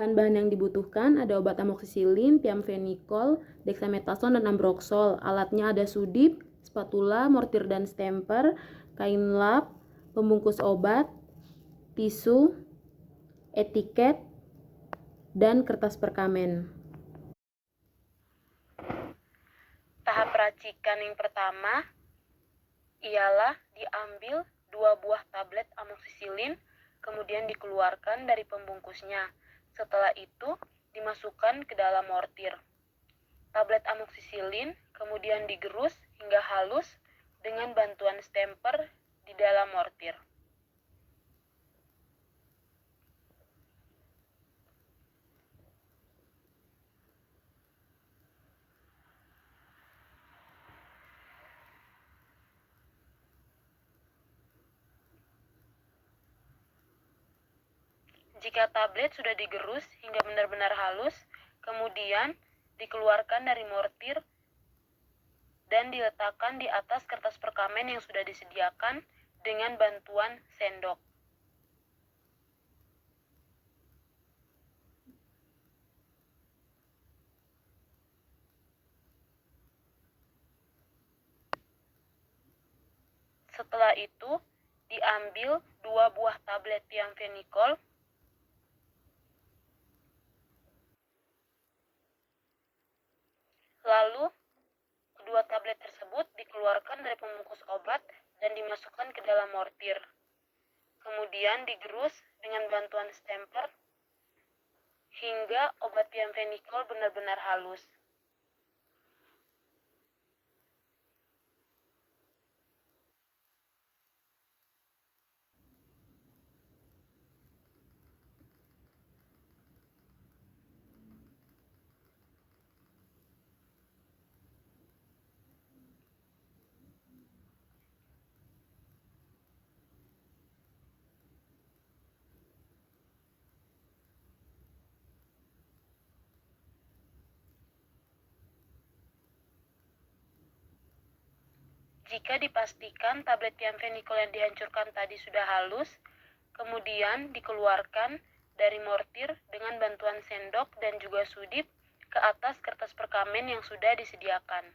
Bahan-bahan yang dibutuhkan ada obat amoksisilin, piamfenicol, dexamethasone, dan ambroxol. Alatnya ada sudip, spatula, mortir dan stemper, kain lap, pembungkus obat, tisu, etiket, dan kertas perkamen. Tahap racikan yang pertama ialah diambil 2 buah tablet amoksisilin, kemudian dikeluarkan dari pembungkusnya. Setelah itu dimasukkan ke dalam mortir. Tablet amoksisilin kemudian digerus hingga halus dengan bantuan stemper di dalam mortir. Jika tablet sudah digerus hingga benar-benar halus, kemudian dikeluarkan dari mortir dan diletakkan di atas kertas perkamen yang sudah disediakan dengan bantuan sendok. Setelah itu, diambil 2 buah tablet piamfenicol, lalu kedua tablet tersebut dikeluarkan dari pembungkus obat dan dimasukkan ke dalam mortir. Kemudian digerus dengan bantuan stemper hingga obat piamfenicol benar-benar halus. Jika dipastikan tablet piamfenicol yang dihancurkan tadi sudah halus, kemudian dikeluarkan dari mortir dengan bantuan sendok dan juga sudip ke atas kertas perkamen yang sudah disediakan.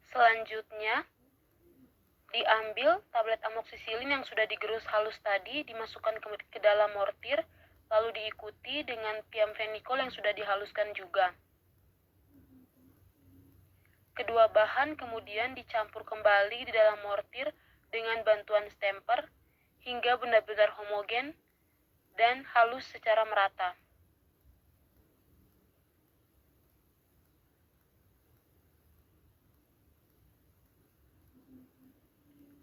Selanjutnya, diambil tablet amoksisilin yang sudah digerus halus tadi, dimasukkan ke dalam mortir, lalu diikuti dengan piamfenicol yang sudah dihaluskan juga. Kedua bahan kemudian dicampur kembali di dalam mortir dengan bantuan stemper hingga benar-benar homogen dan halus secara merata.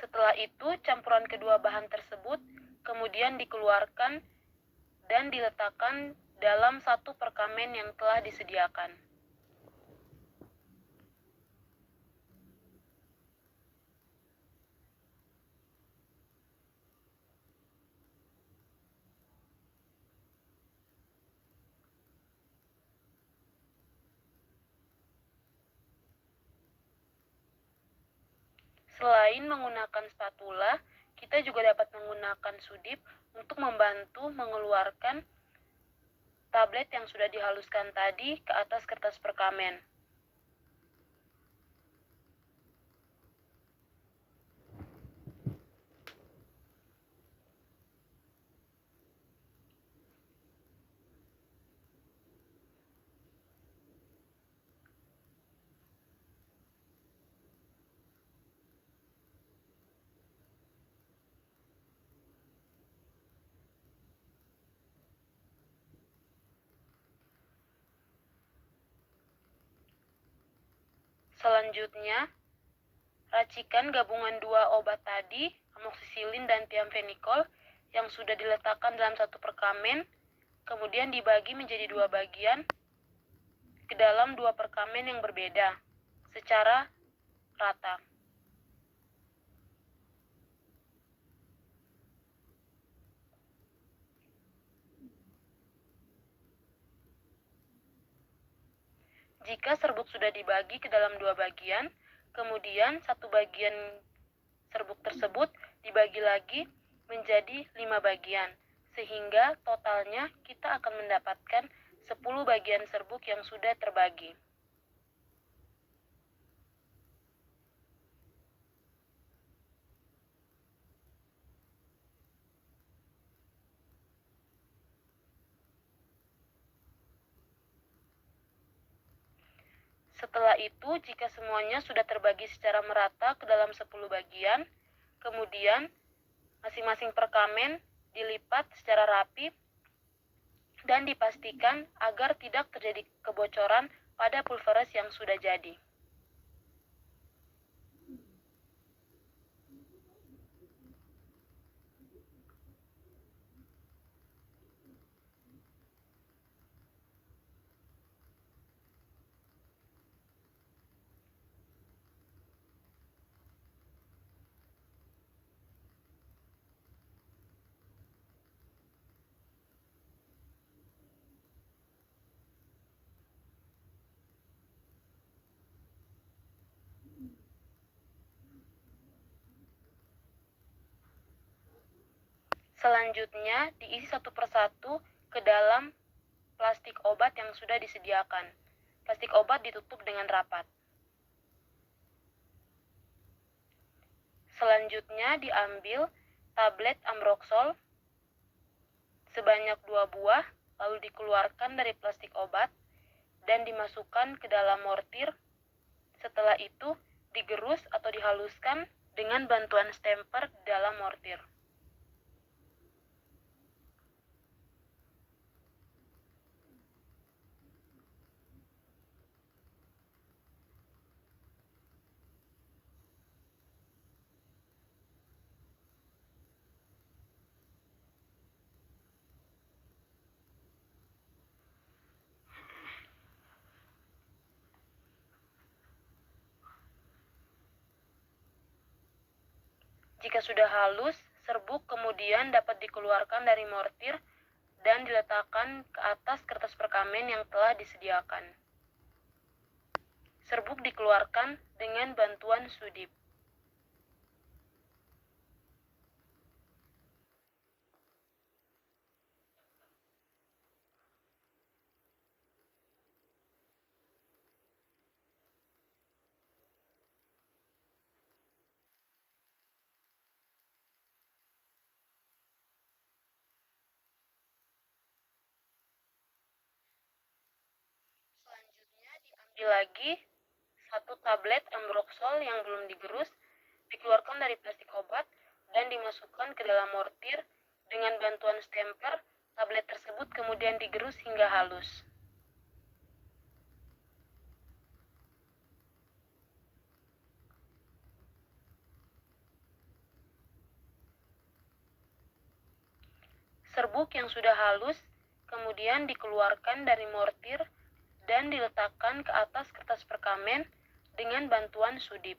Setelah itu, campuran kedua bahan tersebut kemudian dikeluarkan dan diletakkan dalam satu perkamen yang telah disediakan. Selain menggunakan spatula, kita juga dapat menggunakan sudip untuk membantu mengeluarkan tablet yang sudah dihaluskan tadi ke atas kertas perkamen. Selanjutnya, racikan gabungan 2 obat tadi, amoksisilin dan piamfenicol, yang sudah diletakkan dalam satu perkamen, kemudian dibagi menjadi 2 bagian ke dalam 2 perkamen yang berbeda, secara rata. Jika serbuk sudah dibagi ke dalam 2 bagian, kemudian satu bagian serbuk tersebut dibagi lagi menjadi 5 bagian, sehingga totalnya kita akan mendapatkan 10 bagian serbuk yang sudah terbagi. Setelah itu, jika semuanya sudah terbagi secara merata ke dalam 10 bagian, kemudian masing-masing perkamen dilipat secara rapi dan dipastikan agar tidak terjadi kebocoran pada pulveris yang sudah jadi. Selanjutnya, diisi satu persatu ke dalam plastik obat yang sudah disediakan. Plastik obat ditutup dengan rapat. Selanjutnya, diambil tablet Ambroxol sebanyak 2 buah, lalu dikeluarkan dari plastik obat dan dimasukkan ke dalam mortir. Setelah itu, digerus atau dihaluskan dengan bantuan stemper di dalam mortir. Jika sudah halus, serbuk kemudian dapat dikeluarkan dari mortir dan diletakkan ke atas kertas perkamen yang telah disediakan. Serbuk dikeluarkan dengan bantuan sudip. Selanjutnya diambil lagi satu tablet Ambroxol yang belum digerus, dikeluarkan dari plastik obat dan dimasukkan ke dalam mortir. Dengan bantuan stemper, tablet tersebut kemudian digerus hingga halus. Serbuk yang sudah halus kemudian dikeluarkan dari mortir dan diletakkan ke atas kertas perkamen dengan bantuan sudip.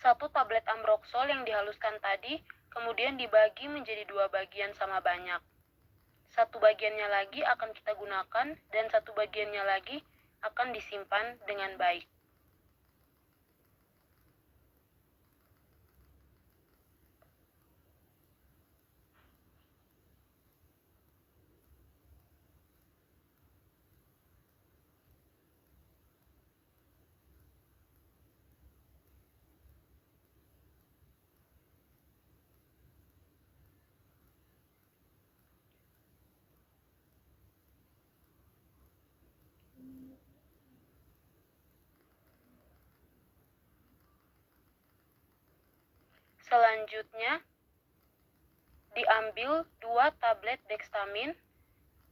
Satu tablet Ambroxol yang dihaluskan tadi kemudian dibagi menjadi 2 bagian sama banyak. Satu bagiannya lagi akan kita gunakan dan satu bagiannya lagi akan disimpan dengan baik. Selanjutnya, diambil 2 tablet dextamin,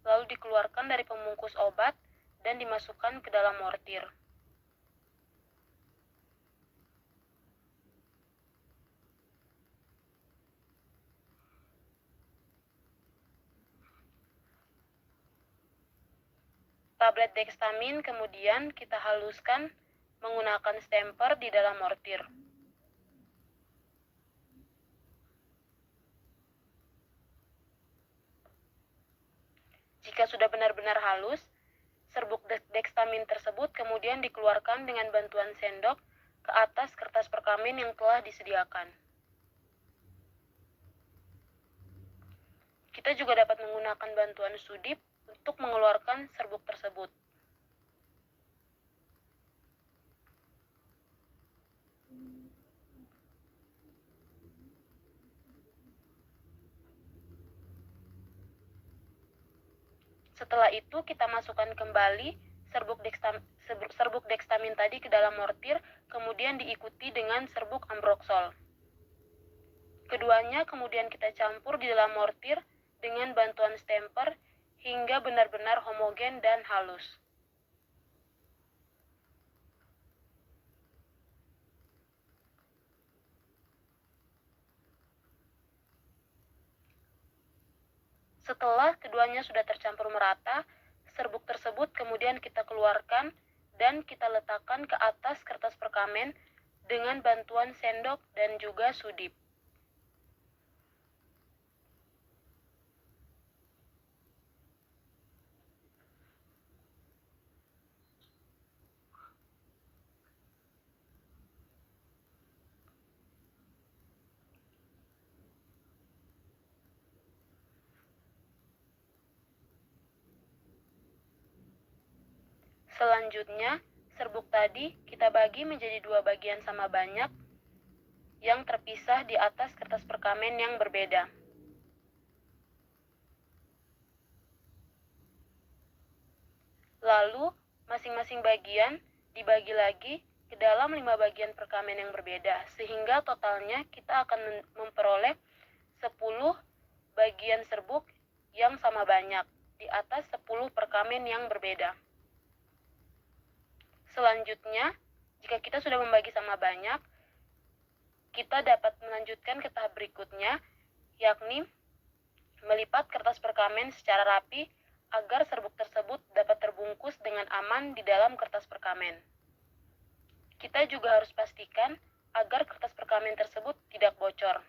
lalu dikeluarkan dari pembungkus obat dan dimasukkan ke dalam mortir. Tablet dextamin kemudian kita haluskan menggunakan stemper di dalam mortir. Jika sudah benar-benar halus, serbuk dextamin tersebut kemudian dikeluarkan dengan bantuan sendok ke atas kertas perkamin yang telah disediakan. Kita juga dapat menggunakan bantuan sudip untuk mengeluarkan serbuk tersebut. Setelah itu kita masukkan kembali serbuk dextamin tadi ke dalam mortir, kemudian diikuti dengan serbuk ambroxol. Keduanya kemudian kita campur di dalam mortir dengan bantuan stemper hingga benar-benar homogen dan halus. Setelah keduanya sudah tercampur merata, serbuk tersebut kemudian kita keluarkan dan kita letakkan ke atas kertas perkamen dengan bantuan sendok dan juga sudip. Selanjutnya, serbuk tadi kita bagi menjadi dua bagian sama banyak yang terpisah di atas kertas perkamen yang berbeda. Lalu, masing-masing bagian dibagi lagi ke dalam 5 bagian perkamen yang berbeda, sehingga totalnya kita akan memperoleh 10 bagian serbuk yang sama banyak di atas 10 perkamen yang berbeda. Selanjutnya, jika kita sudah membagi sama banyak, kita dapat melanjutkan ke tahap berikutnya, yakni melipat kertas perkamen secara rapi agar serbuk tersebut dapat terbungkus dengan aman di dalam kertas perkamen. Kita juga harus pastikan agar kertas perkamen tersebut tidak bocor.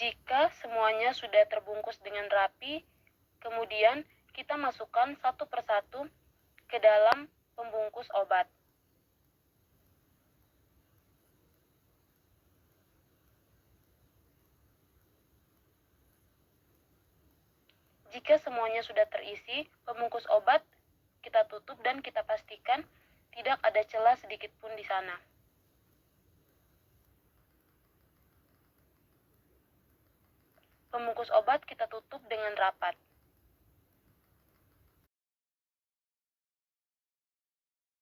Jika semuanya sudah terbungkus dengan rapi, kemudian kita masukkan satu persatu ke dalam pembungkus obat. Jika semuanya sudah terisi, pembungkus obat kita tutup dan kita pastikan tidak ada celah sedikit pun di sana. Pembungkus obat kita tutup dengan rapat.